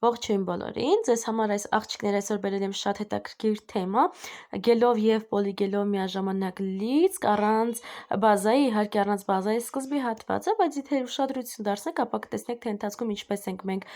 Ողջույն բոլորին, ձեզ համար այս աղջիկներ այսօր բերել եմ շատ հետաքրքիր թեմա, գելով և պոլիգելով միաժամանակ լիցք առանց բազայի, իհարկե առանց բազայի սկզբի հատվածը, բայց եթե ուշադրություն դարձնեք, ապա կտեսնեք, թե ընթացքում ինչպես ենք մենք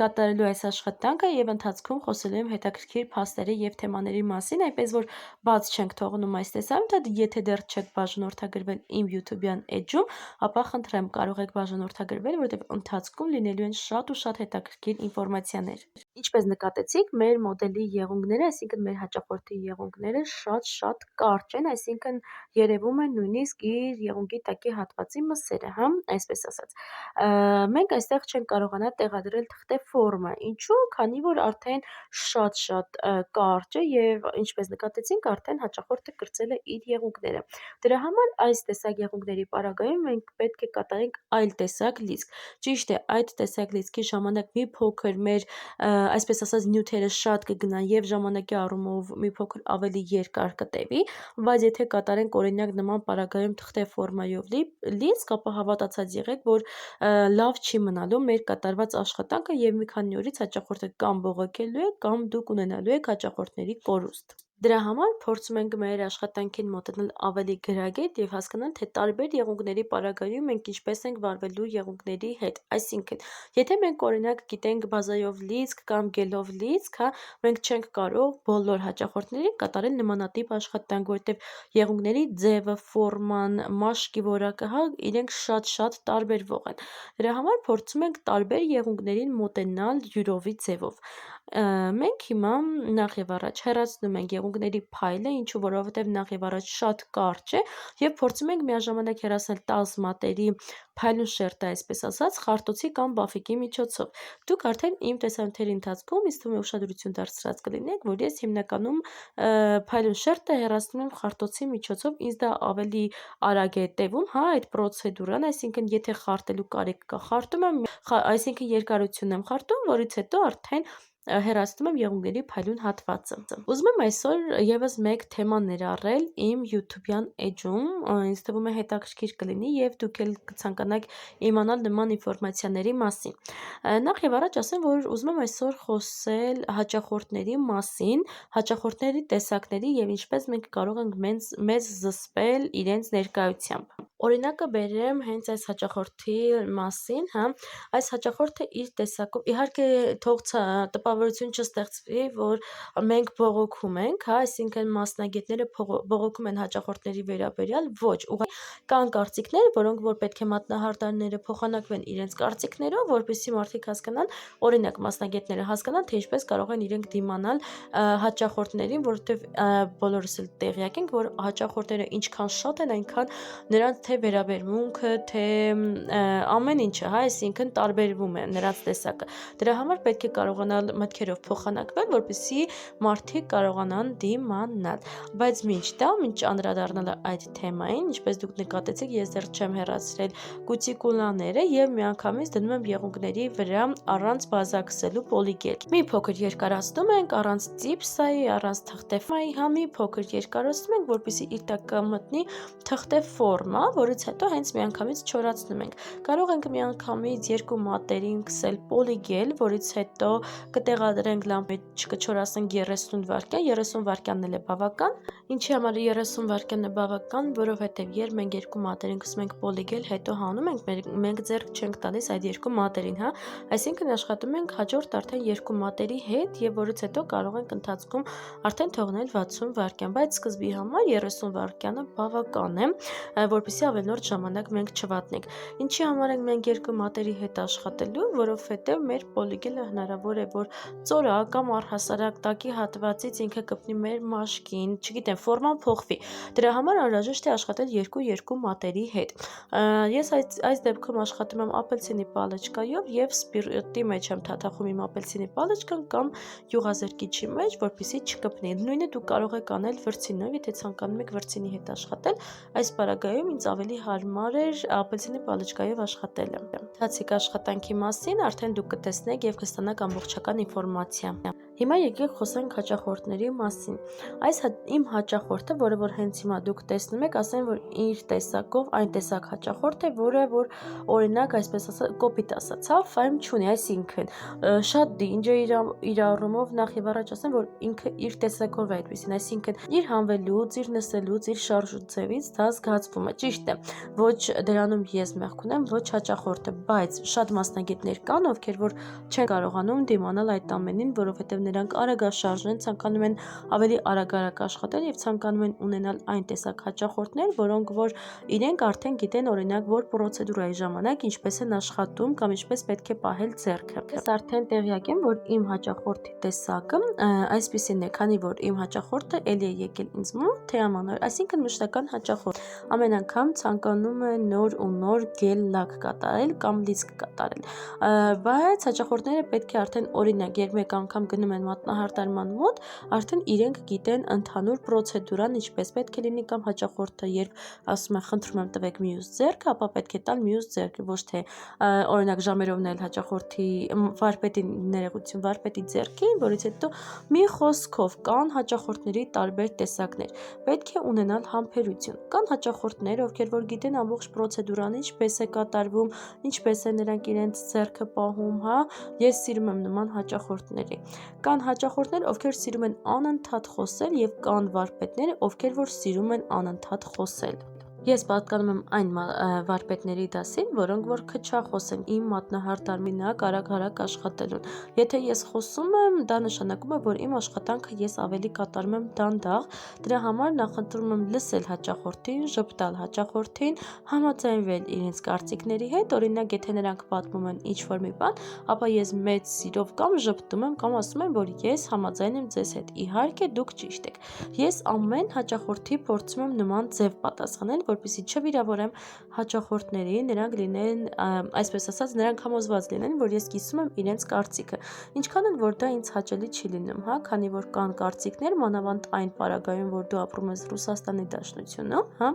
կատարելու այս աշխատանքը և ընթացքում խոսելու եմ հետաքրքիր փաստերի և թեմաների մասին, այնպես որ բաց չենք թողնում այս տեսանյութը, եթե դեռ չեք բաժանորդագրվել իմ YouTube-յան էջում, ապա խնդրեմ կարող եք բաժանորդագրվել, որովհետև ընթացքում լինելու են շատ ու շատ հետաքրքիր ինֆորմացիաներ։ Ինչպես նկատեցիք, մեր մոդելի եղունգները, այսինքն մեր հաճախորդի եղունգները շատ կարճ են, այսինքն երևում են նույնիսկ իր եղունգի տակի հատվածի մսերը, հա, այսպես ասած։ Մենք այստեղ չենք կարողանա տեղադրել թղթե ֆորմա, ինչու՞, քանի որ արդեն շատ կարճ է եւ ինչպես նկատեցինք, արդեն հաճախորդը կրծել է իր եղունգները։ Դրա համար այս տեսակ եղունգների պարագայում մենք պետք է կատարենք այլ տեսակ լիցք։ Ճիշտ է, այդ տեսակ լիցքի ժամանակ մի փոքր մեր, այսպես ասած, նյութերը շատ կգնան եւ ժամանակի առումով մի փոքր ավելի երկար կտևի, բայց եթե կատարենք օրինակ նման պարագայում թղթե ֆորմայով լիցք, ապա հավատացած եղեք, որ լավ չի մնալու մեր կատարված աշխատանքը եւ մի քանի օրից հաճախորդը կամ բողոքելու է, կամ դուք ունենալու եք հաճախորդների կորուստ։ Դրա համար փորձում ենք մեր աշխատանքին մոտենալ ավելի գրագետ եւ հասկանալ, թե տարբեր եղունգների պարագայում մենք ինչպես ենք վարվելու եղունգների հետ։ Այսինքն, եթե մենք օրինակ գիտենք բազայով լիցք կամ գելով լիցք, հա, մենք չենք կարող բոլոր հաճախորդներին կատարել նմանատիպ աշխատանք, որտեղ եղունգների ձևը, ֆորման, մաշկի որակը, հա, իրենք շատ տարբերվող են։ Դրա համար փորձում ենք տարբեր եղունգներին մոտենալ յուրովի ձևով։ Մենք հիմա նախ եւ առաջ հեռացնում ենք եղունգների փայլը, ինչու որովհետեւ նախ եւ առաջ շատ կարճ է եւ փորձում ենք միաժամանակ հեռացնել տազմատերի փայլուն շերտը, այսպես ասած, խարտոցի կամ բաֆիկի միջոցով։ Դուք արդեն իմ տեսանյութերի ընթացքում ինձ թվում է ուշադրություն դարձրած կլինեք, որ ես հիմնականում փայլուն շերտը հեռացնում եմ խարտոցի միջոցով, ինձ դա ավելի արագ է տևում, հա, այդ պրոցեդուրան, այսինքն եթե խարտելու կարիք կա, խարտում եմ, այսինքն երկարությունն եմ խարտում, որից հետո արդեն հեռացնում եմ եղունգների փայլուն հատվածը։ Ուզում եմ այսօր եւս մեկ թեմա ներառել իմ YouTube-յան էջում, ինձ թվում է հետաքրքիր կլինի եւ դուք էլ կցանկանաք իմանալ նման ինֆորմացիաների մասին։ Նախ եւ առաջ ասեմ, որ ուզում եմ այսօր խոսել հաճախորդների մասին, հաճախորդների տեսակների եւ ինչպես մենք կարող ենք մեզ զսպել իրենց ներկայությամբ։ Օրինակը բերեմ հենց այս հաճախորդի մասին, հա, այս հաճախորդը իր տեսակով, իհարկե թող տպավորություն չստեղծվի, որ մենք բողոքում ենք, հա, այսինքն մասնագետները բողոքում են հաճախորդների վերաբերյալ, ոչ, ուղղակի կան կարծիքներ, որոնք որ պետք է մատնահարդարները փոխանակվեն իրենց կարծիքներով, որպեսզի մարդիկ հասկանան, օրինակ մասնագետները հասկանան, թե ինչպես կարող են իրենք դիմանալ հաճախորդներին, որովհետև բոլորս էլ տեղյակ ենք, որ հաճախորդները ինչքան շատ են, այնքան նրանց թե վերաբերմունքը, թե ամեն ինչը, հա, այսինքն տարբերվում է նրանց տեսակը։ Դրա համար պետք է կարողանալ մտքերով փոխանակվել, որպեսզի մարդիկ կարողանան դիմանալ։ Բայց մինչ անդրադառնալը այդ թեմային, ինչպես դուք նկատեցիք, ես դեռ չեմ հեռացրել կուտիկուլաները եւ միանգամից դնում եմ եղունգների վրա առանց բազակսելու պոլիգել։ Մի փոքր երկարացնում ենք առանց ծիպսայի, առանց թղթե ֆորմայի, հա, մի փոքր երկարացնում ենք, որպեսզի իր տակ կմտնի թղթե ֆորմա, որից հետո հենց միանգամից չորացնում ենք։ Կարող ենք միանգամից երկու մատերին քսել պոլիգել, որից հետո կտեղադրենք լամպի մեջ, կչորացնենք 30 վայրկյան, 30 վայրկյանն էլ է բավական։ Ինչի համար 30 վայրկյանն է բավական, որովհետև երբ մենք երկու մատերին քսում ենք պոլիգել, հետո հանում ենք, մենք ձեռք չենք տալիս այդ երկու մատերին, հա, այսինքն աշխատում ենք հաջորդ արդեն երկու մատերի հետ եւ որից հետո կարող ենք ընթացքում արդեն թողնել 60 վայրկյան, բայց սկզբի համար 30 վայրկյանը բավական է, որպեսզի ավելորդ ժամանակ մենք չվատնենք։ Ինչի համար ենք մենք երկու մատերի հետ աշխատելու, որովհետև մեր պոլիգելը հնարավոր է, որ ծորակ կամ առհասարակ տակի հատվածից ինքը կպնի մեր մաշկին, չգիտեմ, ֆորման փոխվի։ Դրա համար անհրաժեշտ է աշխատել երկու մատերի հետ։ Ես այս դեպքում աշխատում եմ ապելսինի պալեչկայով եւ սպիրտի մեջ եմ թաթախում իմ ապելսինի պալեչկան կամ յուղազրկիչի մեջ, որպեսզի չկպնի։ Նույնը դուք կարող եք անել վրձինով, եթե ցանկանում եք վրձինի հետ աշխատել, այս պարագայում ինձ ավելի հարմար էր ապելսինի պալեչկայով աշխատելը։ Ընթացիկ աշխատանքի մասին արդեն դուք կտեսնեք եւ կստանաք ամբողջական ինֆորմացիա։ Հիմա եկեք խոսենք հաճախորդների մասին։ Այս իմ հաճախորդը, որը որ հենց հիմա դուք տեսնում եք, ասեն, որ իր տեսակով այն տեսակ հաճախորդ է, որը որ օրինակ այսպես ասած, կոպիտ ասած, հա, ֆայմ չունի, այսինքն շատ դինջ է իր առումով նախ եւ առաջ ասեմ, որ ինքը իր տեսակով է այդպեսին, այսինքն իր հանվելուց, իր նստելուց, իր շարժուձևից դա զգացվում է, ճիշտ է։ Ոչ դրանում ես մեղք ունեմ, ոչ հաճախորդը, բայց շատ մասնագետներ կան, ովքեր որ չեն կարողանում դիմանալ այդ ամենին, որովհետև նրանք արագաշարժ են, ցանկանում են ավելի արագ աշխատել եւ ցանկանում են ունենալ այն տեսակ հաճախորդներ, որոնք որ իրենք արդեն գիտեն օրինակ որ պրոցեդուրայի ժամանակ ինչպես են աշխատում կամ ինչպես պետք է պահել ձեռքը։ Ես արդեն տեղյակ եմ, որ իմ հաճախորդի տեսակը այսպեսին է, քանի որ իմ հաճախորդը ելի է եկել ինձ մոտ թեամանոր, այսինքն մշտական հաճախորդ։ Ամեն անգամ ցանկանում է նոր ու նոր գել լակ կատարել կամ լիցք կատարել։ Բայց հաճախորդները պետք է արդեն օրինակ, երբ մեկ անգամ գնում են մատնահարդարման մոտ, արդեն իրենք գիտեն ընդհանուր պրոցեդուրան ինչպես պետք է լինի կամ հաճախորդը երբ ասում է խնդրում եմ տվեք մյուս ձեռքը, ապա պետք է տալ մյուս ձեռքը, ոչ թե օրինակ ժամերով նել հաճախորդի վարպետի ներողություն վարպետի ձեռքին, որից հետո մի խոսքով կան հաճախորդների տարբեր տեսակներ։ Պետք է ունենալ համբերություն։ Կան հաճախորդներ, ովքեր որ գիտեն ամբողջ պրոցեդուրան ինչպես է կատարվում, ինչպես է նրանք իրենց ձեռքը պահում, հա, ես սիրում եմ նման հաճախորդների։ Կան հաճախորդներ, ովքեր սիրում են անընդհատ խոսել եւ կան վարպետներ, ովքեր որ սիրում են անընդհատ խոսել։ Ես պատկանում եմ այն վարպետների դասին, որոնք որ քչախոս են իմ մատնահարդարմինակ արագ աշխատելուն։ Եթե ես խոսում եմ, դա նշանակում է, որ իմ աշխատանքը ես ավելի կատարում եմ դանդաղ, դրա համար նախընտրում եմ լսել հաճախորդին, ժպտալ հաճախորդին, համաձայնվել իրենց կարծիքների հետ, օրինակ եթե նրանք պատմում են ինչ-որ մի բան, ապա ես մեծ սիրով կամ ժպտում եմ կամ ասում եմ, որ ես համաձայն եմ ձեզ հետ։ Իհարկե դուք ճիշտ եք։ Ես ամեն հաճախորդի փորձում եմ նման ձև պատասխանել, որպեսզի չվիրավորեմ հաճախորդներին, նրանք լինեն, այսպես ասած, նրանք համոզված լինեն, որ ես կիսում եմ իրենց կարծիքը։ Ինչքան էլ որ դա ինձ հաճելի չի լինում, հա, քանի որ կան կարծիքներ, մանավանդ այն պարագայում, որ դու ապրում ես Ռուսաստանի Դաշնությունում, հա,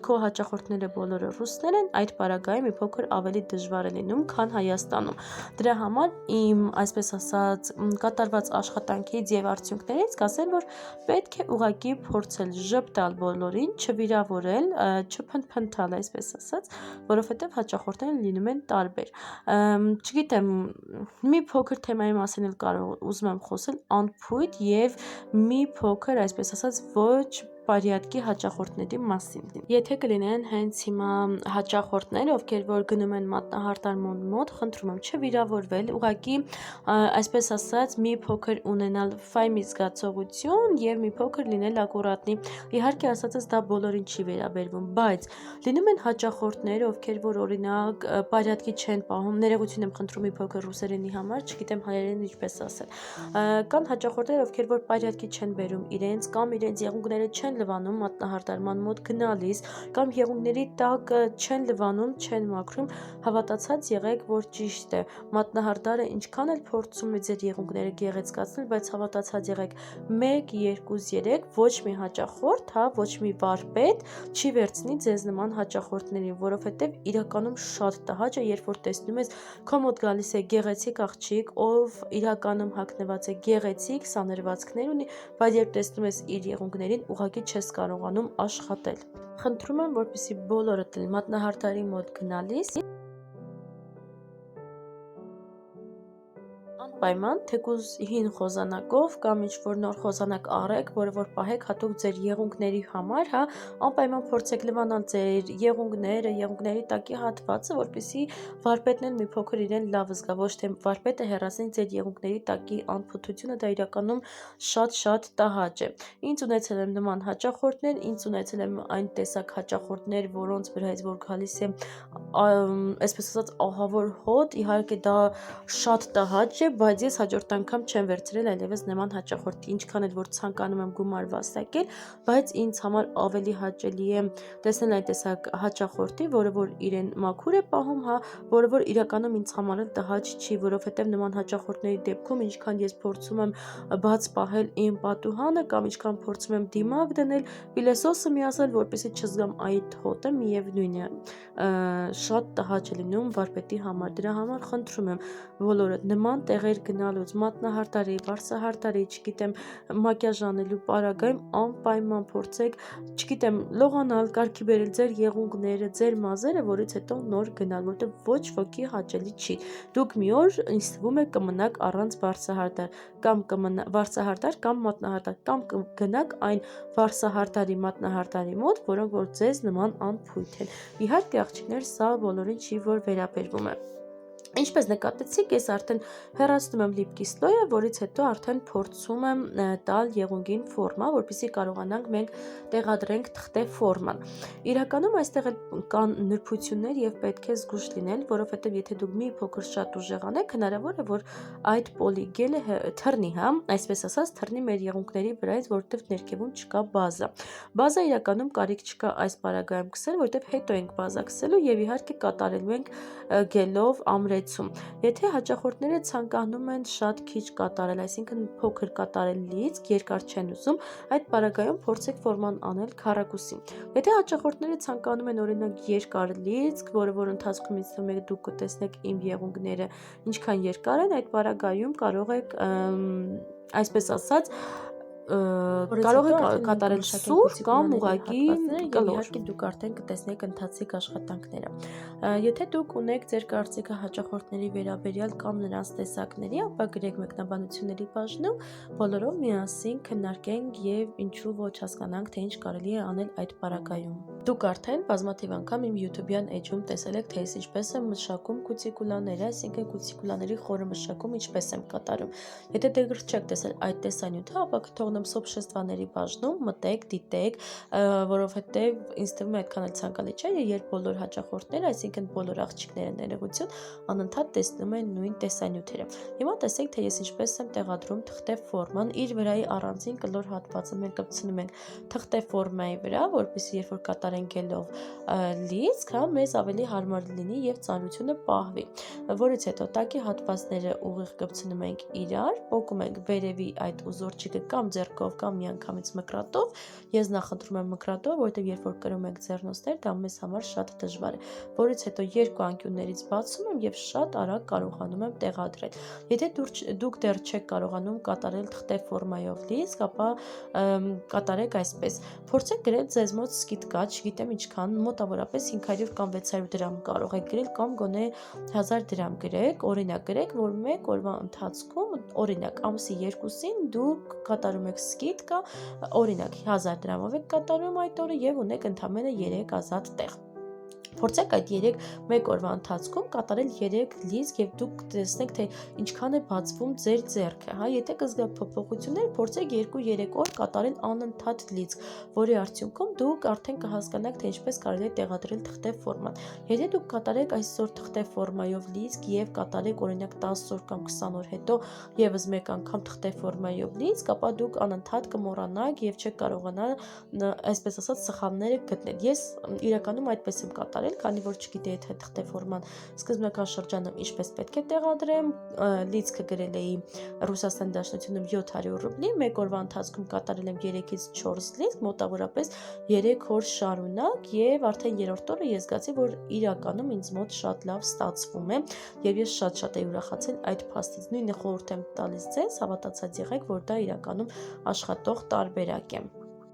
քո հաճախորդները բոլորը ռուսներ են, այդ պարագայում մի փոքր ավելի դժվար է լինում, քան Հայաստանում։ Դրա համար իմ, այսպես ասած, կատարված աշխատանքից եւ արդյունքներից կասեմ, որ պետք է ուղղակի փորձել ժպտալ բոլորին, չվիրավորել, չփնփնթալ, այսպես ասած, որովհետև հաճախորդները լինում են տարբեր։ Չգիտեմ, մի փոքր թեմայի մասին էլ ուզում եմ խոսել անփույթ եւ մի փոքր, այսպես ասած, ոչ բարյատկի հաճախորդների մասին։ Եթե կլինեն հենց հիմա հաճախորդներ, ովքեր որ գնում են մատնահարդարման մոտ, խնդրում եմ չվիրավորվել, ուղղակի այսպես ասած մի փոքր ունենալ ֆայմի զգացողություն եւ մի փոքր լինել ակուրատնի։ Իհարկե ասածս դա բոլորին չի վերաբերվում, բայց լինում են հաճախորդներ, ովքեր որ օրինակ բարյատկի չեն պահում, ներողություն եմ խնդրում մի փոքր ռուսերենի համար, չգիտեմ հայերեն ինչպես ասել։ Կան հաճախորդներ, ովքեր որ բարյատկի չեն բերում իրենց կամ իրենց եղունգները չեն լվանում մատնահարդարման մոտ գնալիս կամ եղունգների տակ չեն լվանում, չեն մաքրում, հավատացած եղեք, որ ճիշտ է։ Մատնահարդարը ինչքան էլ փորձում է ձեր եղունգները գեղեցկացնել, բայց հավատացած եղեք 1, 2, 3 ոչ մի հաճախորդ, հա, ոչ մի վարպետ չի վերցնի ձեզ նման հաճախորդներին, որովհետև իրականում շատ տհաճ է, երբ որ տեսնում ես քո մոտ գալիս է գեղեցիկ աղջիկ, ով իրականում հագնված է գեղեցիկ սանրվածքներ ունի, բայց երբ տեսնում ես իր եղունգներին, ուղղակի չես կարողանում աշխատել։ Խնդրում եմ, որպեսզի բոլորդ մատնահարդարի մոտ գնալիս պայման, թեկուզ հին խոզանակով կամ ինչ-որ նոր խոզանակ առեք, որը որ պահեք հատուկ ձեր եղունգների համար, հա, անպայման փորձեք լվանալ ձեր եղունգները, եղունգների տակի հատվածը, որպեսզի վարպետն էլ մի փոքր իրեն լավ զգա, ոչ թե վարպետը հեռացնի ձեր եղունգների տակի անփութությունը, դա իրականում շատ տհաճ է։ Ինձ ունեցել եմ նման հաճախորդներ, ինձ ունեցել եմ այն տեսակ հաճախորդներ, որոնց վրայից որ գալիս է այսպես ասած ահավոր հոտ, իհարկե դա շատ տհաճ է, բայց ես հաջորդ անգամ չեմ վերցրել այլևս նման հաճախորդի, ինչքան էլ որ ցանկանում եմ գումար վաստակել, բայց ինձ համար ավելի հաճելի է տեսնել այդ տեսակ հաճախորդի, որը որ իրեն մաքուր է պահում, հա, որը որ իրականում ինձ համար էլ տհաճ չի, որովհետև նման հաճախորդների դեպքում ինչքան ես փորձում եմ բաց պահել իմ պատուհանը կամ ինչքան փորձում եմ դիմակ դնել, պիլեսոսը միացնել, որպեսզի չզգամ այդ հոտը, միևնույն է, շատ տհաճ է լինում վարպետի համար, դրա համար խնդրում եմ բոլորը նման տեղ տեղեր գնալուց, մատնահարդարի, վարսահարդարի, չգիտեմ, մակիաժ անելու պարագայում անպայման փորձեք, չգիտեմ, լողանալ, կարգի բերել ձեր եղունգները, ձեր մազերը, որից հետո նոր գնալ, որտեղ ոչ ոքի հաճելի չի։ Դուք մի օր ինձ թվում է կմնաք առանց վարսահարդար կամ մատնահարդար, կամ կգնաք այն վարսահարդարի, մատնահարդարի մոտ, որոնք որ ձեզ նման անփույթ են։ Իհարկե աղջիկներ, սա բոլորին չի, որ վերաբերվում է։ Ինչպես նկատեցիք, ես արդեն հեռացնում եմ լիպկի սլոյը, որից հետո արդեն փորձում եմ տալ եղունգին ֆորմա, որպեսզի կարողանանք մենք տեղադրենք թղթե ֆորման։ Իրականում այստեղ կան նրբություններ եւ պետք է զգուշ լինել, որովհետեւ եթե դուք մի փոքր շատ ուժեղ անեք, հնարավոր է որ այդ պոլիգելը թռնի, այսպես ասած, թռնի մեր եղունգների վրայից, որովհետեւ ներքևում չկա բազա։ Բազա իրականում կարիք չկա այս պարագայում քսել, որովհետեւ հետո ենք բազա քսելու եւ իհարկե կատարելու ենք գելով ամրեցում։ Եթե հաճախորդները ցանկանում են շատ քիչ կատարել, այսինքն փոքր կատարել լիցք, երկար չեն ուզում, այդ պարագայում փորձեք ֆորման անել քառակուսի։ Եթե հաճախորդները ցանկանում են օրինակ երկար լիցք, որը որ ընթացքում ինձ թվում է դուք կտեսնեք իմ եղունգները ինչքան երկար են, այդ պարագայում կարող եք այսպես ասած կարող եք կատարել սուր կամ ուղղակի կլոր։ Իհարկե դուք արդեն կտեսնեք ընթացիկ աշխատանքները։ Եթե դուք ունեք ձեր կարծիքը հաճախորդների վերաբերյալ կամ նրանց տեսակների, ապա գրեք մեկնաբանությունների բաժնում, բոլորով միասին քննարկենք եւ ինչու ոչ հասկանանք, թե ինչ կարելի է անել այդ պարագայում։ Դուք արդեն բազմաթիվ անգամ իմ YouTube-յան էջում տեսել եք, թե ես ինչպես եմ մշակում կուտիկուլաները, այսինքն կուտիկուլաների խորը մշակում ինչպես եմ կատարում։ Եթե դեռ չեք տեսել այդ տեսանյութը, ապա կթողնեմ սոփշեստվաների բաժնում, մտեք, դիտեք, որովհետև ինձ թվում է այդքան էլ ցանկալի չէ, երբ բոլոր հաճախորդները, այսինքն բոլոր աղջիկները ներողություն, անընդհատ տեսնում են նույն տեսանյութերը։ Հիմա տեսեք, թե ես ինչպես եմ տեղադրում թղթե ֆորման իր վրայի առանձին կլոր հատվածը մենք կպցնում ենք թղթե ֆորմայի վրա, որպեսզի երբ որ կատարենք գելով լիցք, մեզ ավելի հարմար լինի եւ ծանրությունը պահվի։ Որից հետո տակի հատվածները ուղիղ կպցնում ենք իրար, պոկում ենք վերևի այդ ուզորչիկը կամ ձեռքով կամ միանգամից մկրատով։ Ես նախընտրում եմ մկրատով, որովհետև երբ որ կրում ենք ձեռնոցներ, դա մեզ համար շատ դժվար է։ Որից հետո երկու անկյուններից բացում եմ եւ շատ արագ կարողանում եմ տեղադրել։ Եթե դուք դեռ չեք կարողանում կատարել թղթե ֆորմայով լիցք, ապա կատարեք այսպես։ Փորձեք գրել ձեզ մոտ սկիթկաչ, չգիտեմ ինչքան, մոտավորապես 500 կամ 600 դրամ կարող եք գրել կամ գոնե 1000 դրամ գրեք, օրինակ գրեք, որ մեկ օրվա ընթացքում, օրինակ ամսի 2-ին դուք կատարում եք սկիթկա, օրինակ 1000 դրամով եք կատարում այդ օրը եւ ունեք ընդամենը 3 ազատ տեղ։ Փորձեք այդ 1 օրվա ընթացքում կատարել 3 լիցք եւ դուք տեսնեք, թե ինչքան է բացվում ձեր ձեռքը, եթե կզգա փոփոխություններ, փորձեք 2-3 օր կատարել անընդհատ լիցք, որի արդյունքում դուք արդեն կհասկանաք, թե ինչպես կարելի է տեղադրել թղթե ֆորման։ Եթե դուք կատարեք այսօր թղթե ֆորմայով լիցք եւ կատարեք օրինակ 10 օր կամ 20 օր հետո եւս մեկ անգամ թղթե ֆորմայով լիցք, ապա դուք անընդհատ կմոռանաք եւ չեք կարողանա այսպես ասած սխալները գտնել։ Ես իրականում այդպես եմ կատարել, քանի որ չգիտեի թե թղթե ֆորման սկզբնական շրջանում ինչպես պետք է տեղադրեմ, լիցքը գրել էի Ռուսաստանի Դաշնությունում 700 ռուբլի, մեկ օրվա ընթացքում կատարել եմ 3-ից 4 լիցք, մոտավորապես 3 օր շարունակ եւ արդեն երրորդ օրը ես զգացի, որ իրականում ինձ մոտ շատ լավ ստացվում է եւ ես շատ էի ուրախացել այդ փաստից։ Նույնը խորհուրդ եմ տալիս ձեզ, հավատացած եղեք, որ դա իրականում աշխատող տարբերակ է։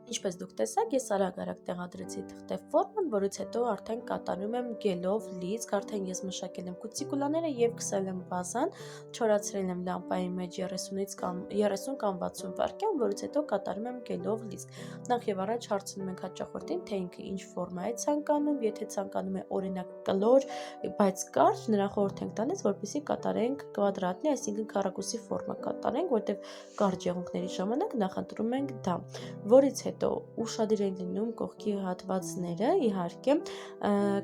Ինչպես դուք տեսաք, ես արագ տեղադրեցի թղթե ֆորման, որից հետո արդեն կատարում եմ գելով լիցք, արդեն ես մշակել եմ կուտիկուլաները եւ քսել եմ բազան, չորացրել եմ լամպայի մեջ 30 կամ 60 վայրկյան, որից հետո կատարում եմ գելով լիցք։ Նախ եւ առաջ հարցնում ենք հաճախորդին, թե ինքը ինչ ֆորմա է ցանկանում, եթե ցանկանում է օրինակ կլոր, բայց կարճ, նրան խորհուրդ ենք տալիս, որպեսզի կատարենք կվադրատնի, այսինքն քառակուսի ֆորմա կատարենք, որտեղ կարճ եղունգների ժամանակ նախընտրում ենք դա, որից հետո ուշադիր են լինում կողքի հատվածները, իհարկե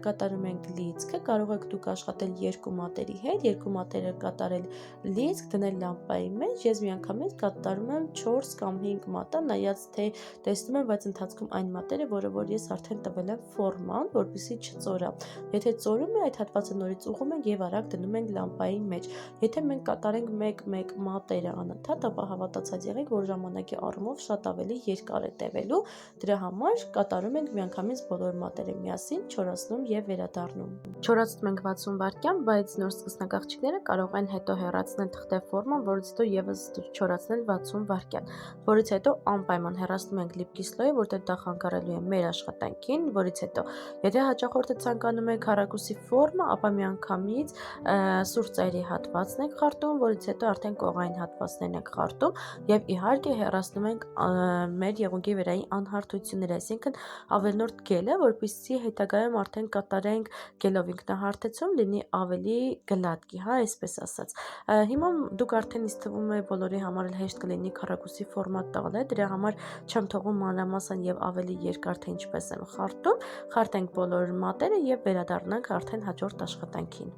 կատարում ենք լիցքը, կարող եք դուք աշխատել երկու մատերի հետ, երկու մատերը կատարել լիցք, դնել լամպայի մեջ, ես միանգամից կատարում եմ 4 կամ 5 մատա, նայած թե տեսնում եմ, բայց ընթացքում այն մատերը, որը որ ես արդեն տվել եմ ֆորման, որպեսզի չծորա։ Եթե ծորում է, այդ հատվածը նորից ուղղում ենք եւ արագ դնում ենք լամպայի մեջ։ Եթե մենք կատարենք մեկ մատերը անընդհատ, ապա հավատացած եղեք, որ ժամանակի առումով շատ ավելի երկար է տևել։ կատարելու, դրա համար կատարում ենք միանգամից բոլոր մատերը միասին, չորացնում և վերադառնում։ Չորացնում ենք 60 վայրկյան, բայց նոր սկսնակ աղջիկները կարող են հետո հեռացնել թղթե ֆորման, որից հետո ևս չորացնել 60 վայրկյան, որից հետո անպայման հեռացնում ենք լիպկիսլոյը, որտեղ դա խանգարելու է մեր աշխատանքին, որից հետո եթե հաճախորդը ցանկանում է քառակուսի ֆորմա, ապա միանգամից սուրճ ծայրի հատվածն ենք խարտում, որից հետո արդեն կողային հատվածներն ենք խարտում եւ իհարկե հեռացնում ենք մեր եղունգի վերայի անհարթությունները, այսինքն ավելորդ գելը, որպեսզի հետագայում արդեն կատարենք գելով ինքնահարթեցում, լինի ավելի գլատկի, հա, այսպես ասած։ Հիմա դուք արդեն ինձ թվում է բոլորի համար էլ հեշտ կլինի քառակուսի ֆորմատ տալը, դրա համար չեմ թողում մանրամասն եւ ավելի երկար թե ինչպես եմ խարտում, խարտենք բոլոր մատերը եւ վերադառնանք արդեն հաջորդ աշխատանքին։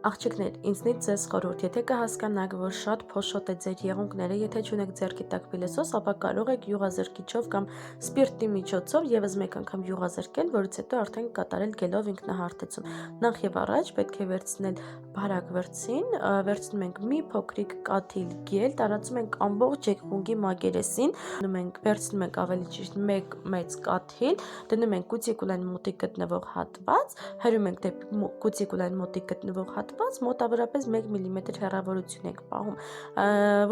Աղջիկներ, ինձնից ձեզ խորհուրդ, եթե կհասկանաք, որ շատ փոշոտ է ձեր եղունգները, եթե չունեք ձեռքի տակ պիլեսոս, ապա կարող եք յուղազրկիչով կամ սպիրտի միջոցով ևս մեկ անգամ յուղազրկել, որից հետո արդեն կատարել գելով ինքնահարթեցում։ Նախ եւ առաջ պետք է վերցնել բարակ վրձին, վերցնում ենք մի փոքրիկ կաթիլ գել, տարածում ենք ամբողջ եղունգի մակերեսին, վերցնում ենք ավելի ճիշտ մեկ մեծ կաթիլ, դնում ենք կուտիկուլային մոտիկ գտնվող հատված, հրում ենք դեպի կուտիկուլային մոտիկ գտնվող հատված, մոտավորապես 1 մմ հեռավորություն ենք պահում,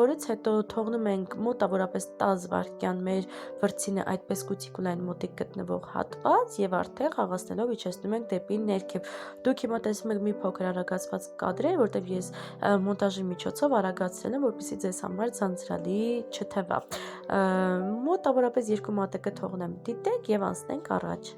որից հետո թողնում ենք մոտավորապես 10 վայրկյան մեր վրձինը այդպես կուտիկուլային մոտիկ գտնվող հատված եւ արդեն խաղացնելով իջեցնում ենք դեպի ներքև։ Դուք հիմա տեսնում եք մի փոքր արագացված կադր է, որտեղ ես մոնտաժի միջոցով արագացրել եմ, որպեսզի ձեզ համար ցանցրալի չթվա։ Մոտավորապես 2 մատը կթողնեմ դիտեք եւ անցնենք առաջ։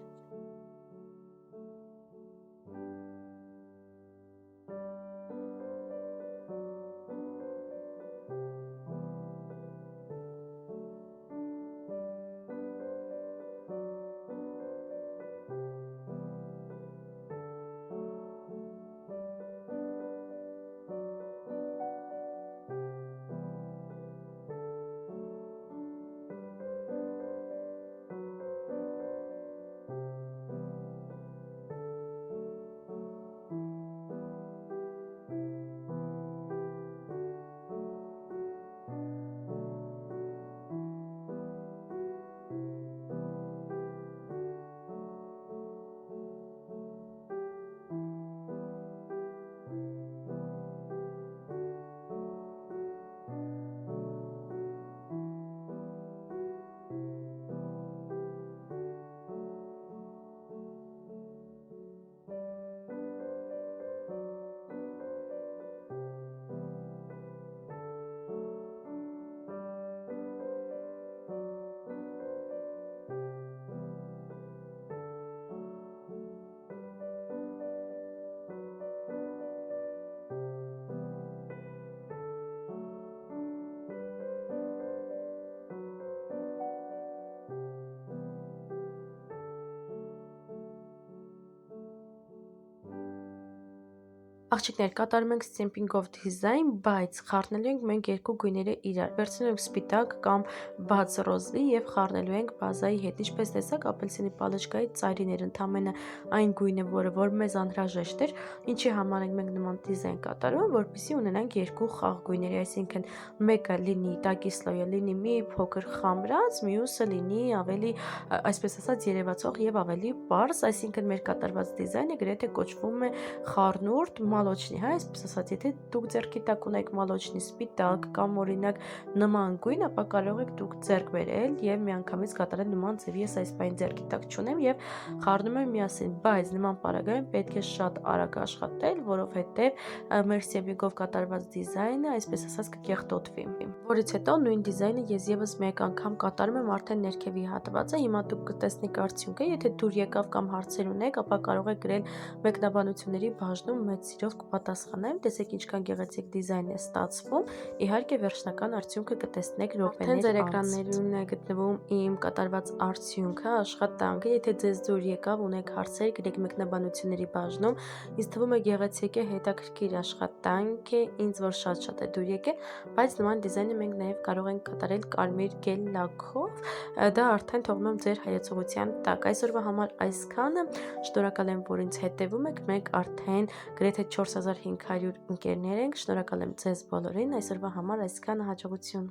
Աղջիկներ, կատարում ենք ստեմպինգով դիզայն, բայց խառնելու ենք մենք երկու գույները իրար։ Վերցնում ենք սպիտակ կամ բաց ռոզի եւ խառնելու ենք բազայի հետ։ Ինչպես տեսակ, ապելսինի պալեչկայի ծայրին էր ընդամենը այն գույնը, որ մեզ անհրաժեշտ էր, ինչի համար ենք մենք նման դիզայն կատարում, որպեսզի ունենանք երկու խաղ գույների, այսինքն մեկը լինի տակիսլոյը լինի մի փոքր խամրած, մյուսը լինի ավելի, այսպես ասած, երևացող եւ ավելի պարզ, այսինքն մեր կատարված դիզայնը գրեթե կոչվում է խառնուրդ մալոչնի, հա, այսպես ասած, եթե դուք ձեռքի տակ ունեք մալոչնի սպիտակ կամ օրինակ նման գույն, ապա կարող եք դուք ձեռք բերել եւ միանգամից կատարել նման ձև։ Ես այս բան ձեռքի տակ չունեմ եւ խառնում եմ միասին, բայց նման պարագայում պետք է շատ արագ աշխատել, որովհետեւ մեր ստեմպինգով կատարված դիզայնը, այսպես ասած, կկեղտոտվի։ Որից հետո նույն դիզայնը ես եւս մեկ անգամ կատարում եմ արդեն ներքևի հատվածը։ Հիմա դուք կտեսնեք արդյունքը, եթե դուր եկավ կամ հարցեր ունեք, ապա կարող եք գրել մեկնաբանությունների բաժնում մեծ սիրով հարցերուց կպատասխանեմ, տեսեք ինչքան գեղեցիկ դիզայն է ստացվում։ Իհարկե վերջնական արդյունքը կտեսնեք րոպեներ ձեր էկրաններում է գտնվում իմ կատարված արդյունքը, աշխատանքը։ Եթե ձեզ դուր եկավ, ունեք հարցեր, գրեք մեկնաբանությունների բաժնում։ Ինձ թվում է գեղեցիկ է, հետաքրքիր աշխատանք է, ինձ որ շատ է դուր եկել, բայց նման դիզայնը մենք նաև կարող ենք կատարել կարմիր գել լաքով։ Դա արդեն թողնում եմ ձեր հայեցողության տակ։ Այսօրվա համար այսքանը։ Շնորհակալ եմ, որ ինձ հետևում եք։ Մենք արդեն գրեթե 4500 ընկերներ ենք։ Շնորհակալ եմ ձեզ բոլորին։ Այսօրվա համար այսքանը, հաջողություն։